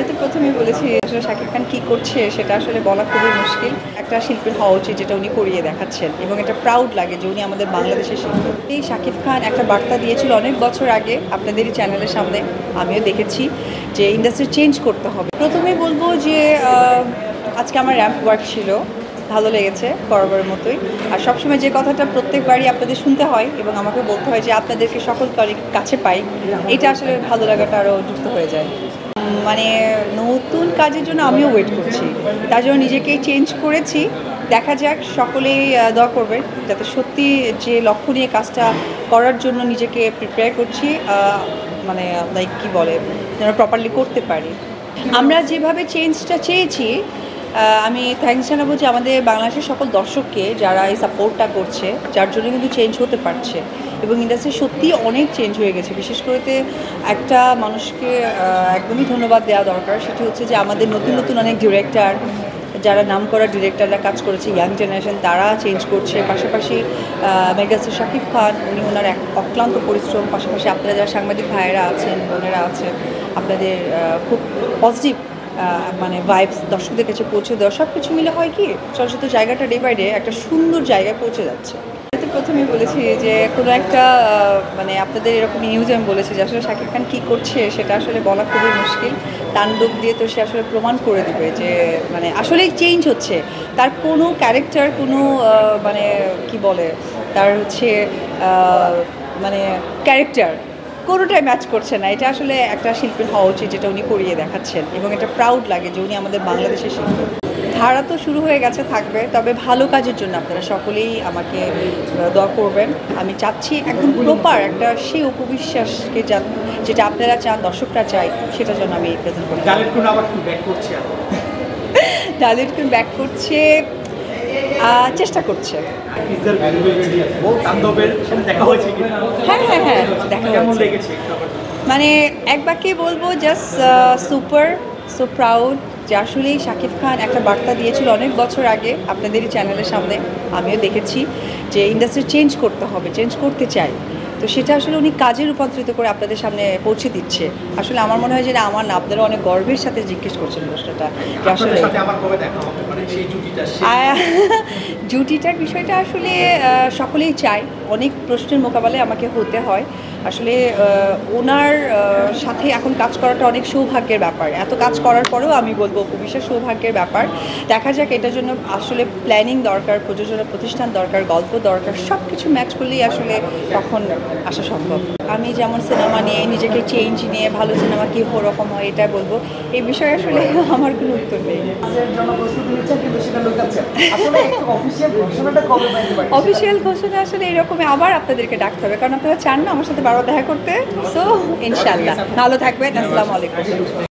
তো প্রথমেই বলেছি আসলে শাকিব খান কী করছে সেটা আসলে বলা খুবই মুশকিল। একটা শিল্পীর হওয়া উচিত যেটা উনি করিয়ে দেখাচ্ছেন, এবং এটা প্রাউড লাগে যে উনি আমাদের বাংলাদেশের শিল্পী। এই শাকিব খান একটা বার্তা দিয়েছিল অনেক বছর আগে আপনাদেরই চ্যানেলের সামনে, আমিও দেখেছি যে ইন্ডাস্ট্রি চেঞ্জ করতে হবে। প্রথমেই বলবো যে আজকে আমার র্যাম্প ওয়ার্ক ছিল, ভালো লেগেছে বরাবরের মতোই। আর সবসময় যে কথাটা প্রত্যেকবারই আপনাদের শুনতে হয় এবং আমাকে বলতে হয় যে আপনাদেরকে সকল কাছে পাই, এটা আসলে ভালো লাগাটা আরও যুক্ত হয়ে যায়। মানে নতুন কাজের জন্য আমিও ওয়েট করছি, তার জন্য নিজেকেই চেঞ্জ করেছি। দেখা যাক, সকলেই দোয়া করবেন যাতে সত্যি যে লক্ষ্য নিয়ে কাজটা করার জন্য নিজেকে প্রিপেয়ার করছি, মানে লাইক কী বলে, যেন প্রপারলি করতে পারি। আমরা যেভাবে চেঞ্জটা চেয়েছি, আমি থ্যাঙ্কস জানাবো যে আমাদের বাংলাদেশের সকল দর্শককে যারা এই সাপোর্টটা করছে, যার জন্য কিন্তু চেঞ্জ হতে পারছে এবং ইন্ডাস্ট্রি সত্যিই অনেক চেঞ্জ হয়ে গেছে। বিশেষ করে একটা মানুষকে একদমই ধন্যবাদ দেওয়া দরকার, সেটি হচ্ছে যে আমাদের নতুন নতুন অনেক ডিরেক্টর, যারা নামকরা ডিরেক্টররা কাজ করেছে, ইয়াং জেনারেশন তারা চেঞ্জ করছে। পাশাপাশি মেগাস্টার শাকিব খান, উনি ওনার এক অক্লান্ত পরিশ্রম, পাশাপাশি আপনারা যারা সাংবাদিক ভাইয়েরা আছেন, বোনেরা আছেন, আপনাদের খুব পজিটিভ মানে ভাইবস দর্শকদের কাছে পৌঁছে দেওয়া, সব কিছু মিলে হয় কি চলচ্চিত্র জায়গাটা ডে বাই ডে একটা সুন্দর জায়গায় পৌঁছে যাচ্ছে। তো প্রথমেই বলেছি যে কোনো একটা মানে আপনাদের এরকম নিউজে আমি বলেছি যে আসলে শাকিব খান কী করছে সেটা আসলে বলা খুবই মুশকিল। তাণ্ডব দিয়ে তো সে আসলে প্রমাণ করে দেবে যে মানে আসলেই চেঞ্জ হচ্ছে। তার কোনো ক্যারেক্টার, কোনো মানে কি বলে, তার হচ্ছে মানে ক্যারেক্টার কোনোটাই ম্যাচ করছে না। এটা আসলে একটা শিল্পীর হওয়া উচিত যেটা উনি করিয়ে দেখাচ্ছেন, এবং এটা প্রাউড লাগে যে উনি আমাদের বাংলাদেশের শিল্পী। ধারা তো শুরু হয়ে গেছে, থাকবে, তবে ভালো কাজের জন্য আপনারা সকলেই আমাকে দোয়া করবেন। আমি চাচ্ছি একদম প্রপার একটা সেই উপবিশ্বাসকে যেটা আপনারা চান, দর্শকরা চাই, সেটা যেন আমি প্রেজেন্ট করি। ডালিউড কুইন ব্যাক করছে, চেষ্টা করছে। হ্যাঁ হ্যাঁ হ্যাঁ, দেখা হয়েছে। মানে এক বাক্যে বলবো জাস্ট সুপার, সো প্রাউড যে আসলেই শাকিব খান একটা বার্তা দিয়েছিল অনেক বছর আগে আপনাদেরই চ্যানেলের সামনে, আমিও দেখেছি যে ইন্ডাস্ট্রি চেঞ্জ করতে হবে, চেঞ্জ করতে চাই। তো সেটা আসলে উনি কাজে রূপান্তরিত করে আপনাদের সামনে পৌঁছে দিচ্ছে। আসলে আমার মনে হয় যে আমার না, আপনারা অনেক গর্বের সাথে জিজ্ঞেস করছেন প্রশ্নটা যে আসলে জুটিটার বিষয়টা আসলে সকলেই চায়। অনেক প্রশ্নের মোকাবেলায় আমাকে হতে হয়। আসলে ওনার সাথে এখন কাজ করাটা অনেক সৌভাগ্যের ব্যাপার। এত কাজ করার পরেও আমি বলবো ভবিষ্যৎ সৌভাগ্যের ব্যাপার। দেখা যাক, এটার জন্য আসলে প্ল্যানিং দরকার, প্রযোজনা প্রতিষ্ঠান দরকার, গল্প দরকার, সব কিছু ম্যাচ করলেই আসলে তখন আসা সম্ভব। আমি যেমন সিনেমা নিয়ে, নিজেকে চেঞ্জ নিয়ে, ভালো সিনেমা কী রকম হয় এটা বলবো, এই বিষয়ে আসলে আমার কোনো উত্তর নেই। অফিসিয়াল ঘোষণা আসলে এরকমই আবার আপনাদেরকে ডাকতে হবে, কারণ আপনারা চান না আমার সাথে বারবার দেখা করতে। সো ইনশাআল্লাহ ভালো থাকবেন। আসসালামু আলাইকুম।